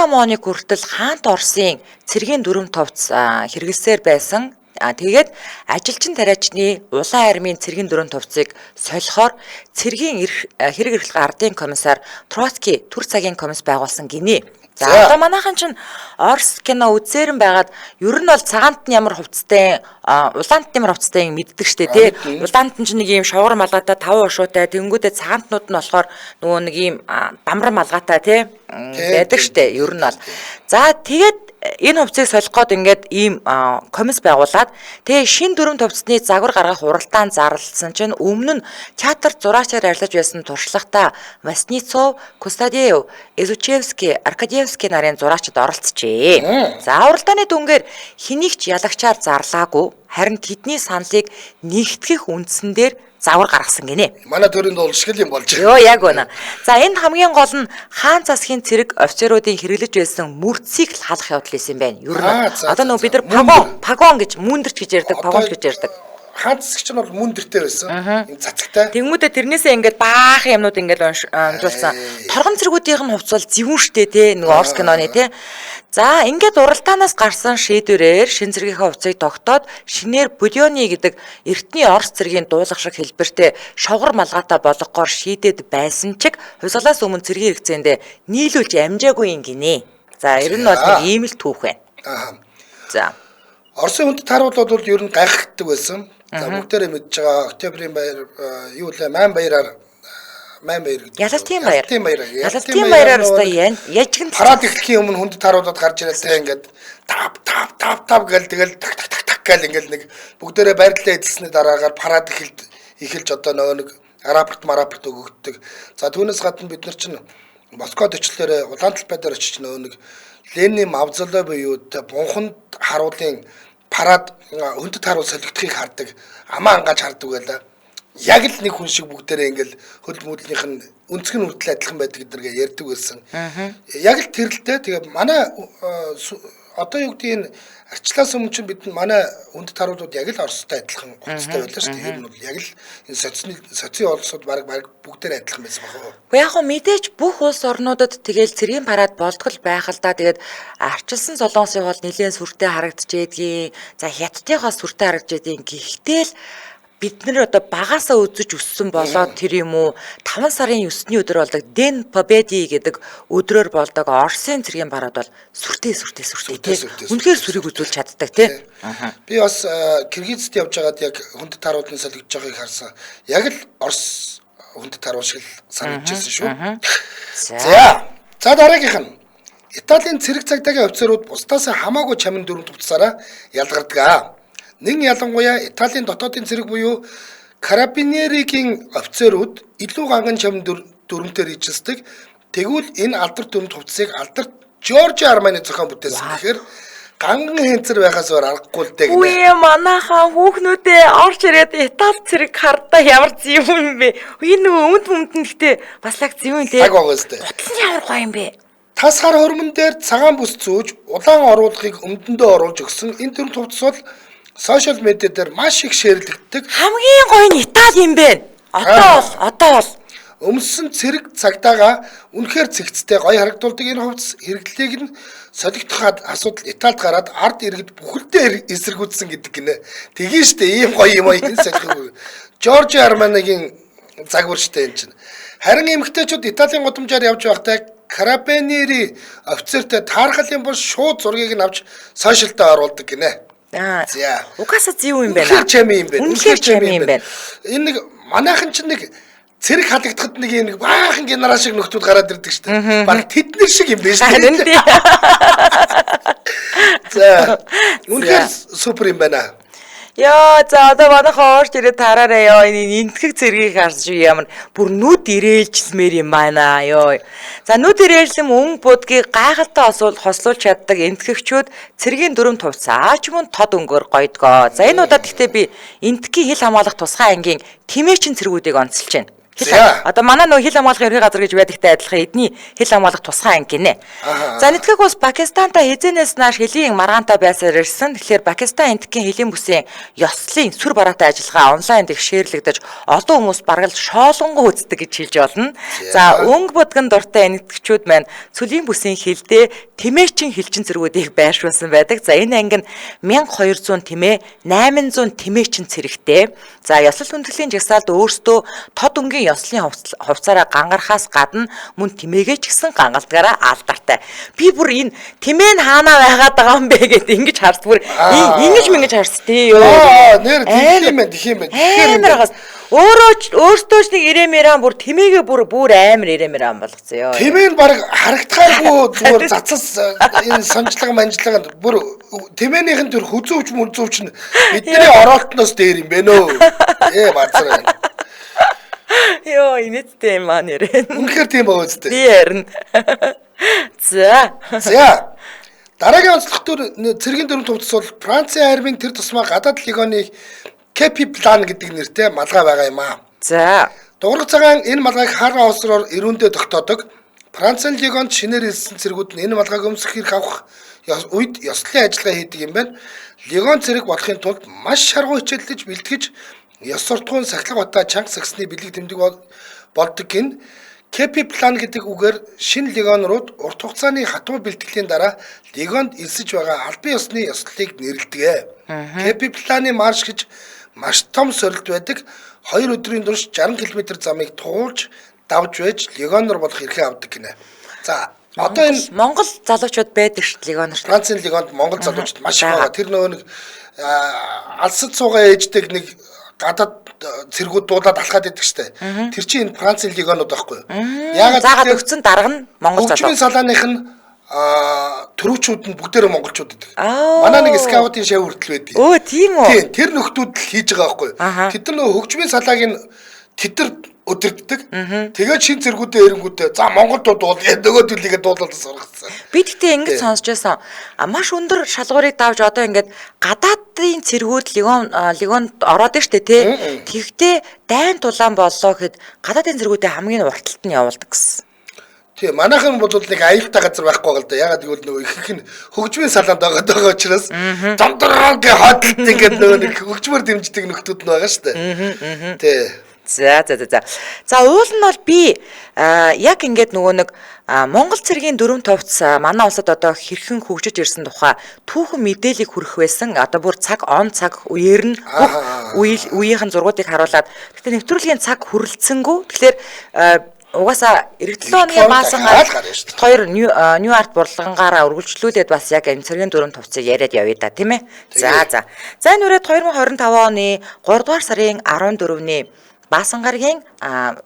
оны хүртэл Хаант Оросын цэргийн дүрм товц хэрэгэлсээр байсан. Тэгээд ажилчин тариачны улаан армийн цэргийн дүрм товцыг солихоор цэргийн хэрэг эрхлэх ардын комиссар Троцкий төр цагийн комисс байгуулсан гинэ. За одоо манайхан чинь Орос кино үзээрэн байгаад ер нь бол цагаант нь ямар хувцастай улаант ямар хувцастай мэддэг штэ тий. Улаант нь чинь нэг юм шовгор малгайтай 5 ушуутай тэнгүүдээ цагаантнууд нь болохоор нөгөө нэг юм бамран малгайтай тий байдаг штэ ер нь бол. За тэгээд энэ хувцсыг солих гээд ингээд ийм комисс байгуулад тэгээ шин дүрм товцны загвар гаргах уралдаан зарласан чинь өмнө нь театр зураачаар арилж байсан туршлагатай Васнецов, Костадеев, Изучевский, Аркадьевский нарын зураачид оролцжээ. За уралдааны дүнгээр хэнийг ч ялагчаар зарлаагүй харин тэдний саналыг нэгтгэх үндсэн дээр загвар гаргасан гинэ. Манай төрөнд бол шигэл юм болж байна. Йоо яг үнэ. За энд хамгийн гол нь хаан засгийн цэрэг офицеруудын хэрэглэж байсан мөрцийг халах явдал байсан юм байна. Ер нь одоо нөгөө бид нар пагон гэж мундэрч гэж ярьдаг, пагонч гэж ярьдаг. Хаан засгч нь бол мундэртэй байсан. Энэ цацагтай. Тэнгүүдээ тэрнээсээ ингээд баахан юмнууд ингээд амжуулсан. Торгон цэргүүдийнх нь хувц бол зөвүүн штэ тий нөгөө Орос киноны тий. За ингээд уралдаанаас гарсан шийдвэрээр шин цэргийнхээ хувцсыг тогтоод шинээр Будёны гэдэг эртний Орос цэргийн дуулах шиг хэлбэртэй шовгор малгайтай болгохоор шийдэд байсан чиг хувьсгалаас өмнө цэргийн хэрэгцээндээ нийлүүлж амжаагүй юм гинэ. За ер нь бол нэг ийм л түүх байна. За Оросын хүндэт харуулууд бол ер нь гайхагддаг байсан. За бүгдээрээ мэдж байгаа Октябрийн баяр юу лээ Майн баяраар Ялалтын баяраар өстой яжгэн парад эхлэхийн өмнө хүндэт харуулууд гарч ирээтэй ингээд тав гэл тэгэл так гэл ингээд нэг бүгдээрээ байрлалаа эзэлсний дараагаар парад эхэлж одоо нөгөө нэг рапорт өгөгддөг. За түүнээс гадна бид нар чинь Москвад очлоороо улаан талбай дээр очиж нөгөө нэг Ленин мавзолей буюу бунханд харуулын парад хүндэт харуул солигдохыг хардаг. Амаа ангааж хардаг байлаа. Яг л нэг хүн шиг бүгдээрээ ингээл хөл мөдлийнх нь өнцг нь хүртэл адилхан байдаг гэдэргээ ярьдаг байсан. Яг л тэрэлтэй. Тэгээ манай одоо юу гэдэг нь арчлаас өмнө чинь бид манай хүндэт харуулууд яг л Оростой адилхан хувцастай байлаа шүү дээ. Энэ бол яг л энэ социаль улсууд баг бүгдээрээ адилхан байсан баг. Уу яг хөө мэдээж бүх улс орнуудад тэгэл цэргийн парад болтгол байх л да. Тэгээд арчилсан солонгосын бол нэлээд сүртэй харагдчихэдгийн. За хятадынхаас сүртэй харагдчихэдгийн. Гэхдээ л бид нэр одоо багаасаа үзэж өссөн болоод тэр юм уу 5 сарын 9-ний өдөр болдог Дэн Победи гэдэг өдрөөр болдог Оросын цэргийн парад бол сүртэй. Үнэхээр сүрийг үзүүлж чаддаг тий. Би бас Киргизд явж байгаад яг хүндэт харуулын солигдож байгааг харсан. Яг л Орос хүндэт харуул шиг санагдчихсан шүү. За дараагийнх нь Италийн цэрэг цагдаагийн офицерууд бусдаас хамаагүй чамин дүрм төвцсараа ялгардаг. Нэг ялангуяа Италийн дотоодын цэрэг буюу Карабинеригийн офицерууд илүү ганган чамин дүрмээр ижилсдэг. Тэгвэл энэ алдар дүрм төвцсийг алдарт Жоржи Арманы зохион бүтээсэн гэхээр ганган хэнцэр байхаас өөр аргагүй л дээ гэнэ. Үе манайхаа хүүхнүүдээ орж ирээд Итали цэрэг хардаа ямар зэв юм бэ? Энэ нөгөө өмд гэхдээ бас яг зэв юм дээ. Цаг байгаа зү. Утсан ямар гоё юм бэ? Тас хар хөрмөн дээр цагаан бүс зүүж улаан оруулахыг өмдөндөө оруулж өгсөн. Энэ дүрм төвцс бол сошиал медиа дээр маш их шеэрлэгддэг. Хамгийн гоё нь Итали юм бэ. Одоо бол өмссөн цэрэг цагдаагаа үнэхээр цэгцтэй гоё харагдуулдаг. Энэ хувцас хэрэглээг нь солигдох асуудал Италид гараад ард иргэд бүхэлдээ эсэргүүцсэн гэдэг гинэ. Тэгин штэ ийм гоё юм аа энэ солих. Жоржи Арманыгийн загвар штэ энэ чинь. Харин эмэгтэйчүүд Италийн гудамжаар явж байхдаа Карабинери офицертэй таархалын бол шууд зургийг нь авч сошиалдаа оруулдаг гинэ. Угаасаа зэв юм байна. Үнэхээр чами юм байна. Энэ нэг манайхан чинь нэг цэрэг халагдахад нэг баахан генерал шиг нөхдүүд гараад ирдэг шүү дээ. Бараг тэднэр шиг юм биш үү? За үнэхээр супер юм байна. Яа за одоо манайхаа орж ирээд тараарай ёо энэ энтгэх цэргийг харж ямар бүр нүд ирээлжсмээр юм байна ёо. За нүд ирээлсэн өнгө будгийг гайхалтай хослуулж чаддаг энтгэгчүүд цэргийн дүрм тувцаа ач мөн тод өнгөөр гойдгоо. За энэ удаад гэхдээ би энтгийн хил хамгаалах тусгай ангийн тэмээчин цэргүүдийг онцолж байна. Одоо манай нөө хил хамгаалахын ерхий газар гэж байдагтай адилхан эдний хил хамгаалах тусгай анги гинэ. За нэгтгэх бас Пакистантай хизэнээс нааш хилийн маргаантай байсаар ирсэн. Тэгэхээр Пакистан энтгийн хилийн бүсийн ёслолын сүр бараатай ажиллагаа онлайн дэх шеэрлэгдэж олон хүмүүс бараг л шоолонгоо үздэг гэж хэлж болно. За өнгө будган дуртай энтгэгчүүд маань цөлийн бүсийн хилдээ тэмээчин хилчин цэргүүдийг байршуулсан байдаг. За энэ анги нь 1200 тэмээ 800 тэмээчин цэрэгтэй. За ёслол хүндэтгэлийн жагсаалд өөрсдөө тод өнгийн ёслолын хувцаараа гангарахаас гадна мөн тэмээгээ ч гэсэн гангалдгаараа алдартай. Би бүр энэ тэмээ нь хаанаа байгаад байгаа юм бэ гэдээ ингэж харс бүр ингэж мэнгэж харс тий ёо. Нэр дэх юм байна. Тэгэхээр өөртөө ч нэг ирэмэрэн бүр тэмээгээ бүр амар ирэмэрэн болгоцсон ёо. Тэмээ нь баг харагдахааргүй зүгээр цацас энэ санжлага манжлаганд бүр тэмээнийхэн төр хүзүүвч мүзүүвч нь бидний ороолтноос дээр юм бэ нөө. Бацраа. Йоо, инээдтэй юм аа нэрэн. Үнэхээр тийм байгаа үстэй. Би ярина. За. Дараагийн онцлог төр цэргийн дүрм төвчс бол Францын армийн тэр тусмаа гадаад легионы Кепи план гэдэг нэртэй малгай байгаа юм аа. За. Дуурах цагаан энэ малгайг хар осроор өрөөндөө тогтоодог. Францын легионд шинээр ирсэн цэргүүд нь энэ малгайг өмсөх хэрэг авах үед ёслолын ажиллагаа хийдэг юм байна. Легион цэрэг болохын тулд маш шаргуу хичээллэж бэлтгэж ёс суртахуун сахилга бата чанга сагсны бэлэг тэмдэг болдог гин Кепи план гэдэг үгээр шинэ легионрууд урт хугацааны хатуу бэлтгэлийн дараа легионд элсэж байгаа албан ёсны ёслолыг нэрлэдэг. Кепи планы марш гэж маш том сорилт байдаг. 2 өдрийн турш 60 км замыг туулж давж байж легионор болох эрхээ авдаг гинэ. За одоо энэ Монгол залуучууд байдаг шүү дээ легионор. Францын легионд монгол залуучууд маш их байгаа. Тэр нөгөө нэг алсад суугаа ээждэг нэг гадаад цэргүүд дуулаад алхаад идэг штэ. Тэр чинь Францын легионууд байхгүй юу? Яагаад өгцөн дарга нь монгол залуу. Хөгжмийн салааных нь төрөвчүүд нь бүгдээрээ монголчууд идэг. Манай нэг скаутын шав хүртэл байдаг. Өө тийм үү? Тийм, тэр нөхдүүд л хийж байгаа байхгүй юу? Тэд нар хөгжмийн салааг нь тэтэр өдөрддөг. Тэгээд шин цэргүүдээ эренгүүдээ за монголдууд дуул гэдэг нөгөө төлөйгээ дуулаад сургацсан. Би тэгтээ ингэж сонсч байсан. Маш өндөр шалгуурыг давж одоо ингээд гадаадын цэргүүд легонд ороод штэ тий. Тэгтээ дайн тулаан боллоо гэхэд гадаадын цэргүүдээ хамгийн урталт нь явуулдаг гэсэн. Тийм манайхан бол нэг аюултай газар байхгүй гал да. Ягаад гэвэл нөгөө их их хөгжмийн салаанд байгаа учраас зондроогийн хотлт ингээд нөгөө нэг хөгжмөр дэмждэг нөхдүүд нь байгаа штэ. Тий. За. За уул нь бол би яг ингээд нөгөө нэг Монгол цэргийн дүрм товц манай улсад одоо хэрхэн хөгжиж ирсэн тухай түүхэн мэдээллийг хүргэх байсан. Одоо бүр цаг үеэр нь үеийнхэн зургуудыг харуулад гэхдээ нэвтрүүлгийн цаг хүрэлцэнгүй. Тэгэхээр угаасаа иргэдлийн оны маасангаар хоёр New Art бурлагангаараа үргэлжлүүлээд бас яг энэ цэргийн дүрм товцыг яриад явъя да тийм ээ. За. За энэ үрээд 2025 оны 3 дугаар сарын 14-ний Баасан гарагийн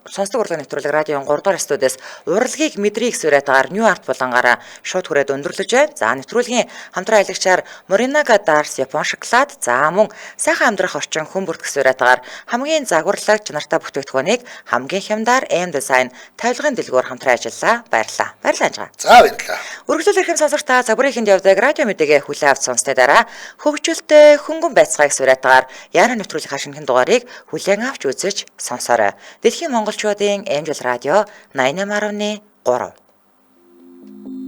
сонсдог урлагийн нэвтрүүлэг радион 3 дугаар студиэс урлагийг мэдрийг сураатаар New Art булангаараа шууд хүрээд өндөрлөж байна. За нэвтрүүлгийн хамтран аялагчаар Morinaga Dars Япон шоколад за мөн сайхан амьдрах орчин хүн бүртгэх сураатаар хамгийн загварлаг чанартай бүтээгдэхүүнийг хамгийн хямдар M design тавилгын дэлгүүр хамтран ажиллаа. Баярлалаа. Баярлалаа. За баярлалаа. Үргэлжлэл эрхэм сонсогчдаа цагуурын хэнд явдаг радио мэдээгээ хүлээн авч сонсны дараа хөгжөлтэй хөнгөн байцгааг сураатаар яаран нэвтрүүлгийн шинэхэн дугаарыг хүлээн авч үзэж сонсоорой. Дэлхийн монголчуудын Angel Radio 88.3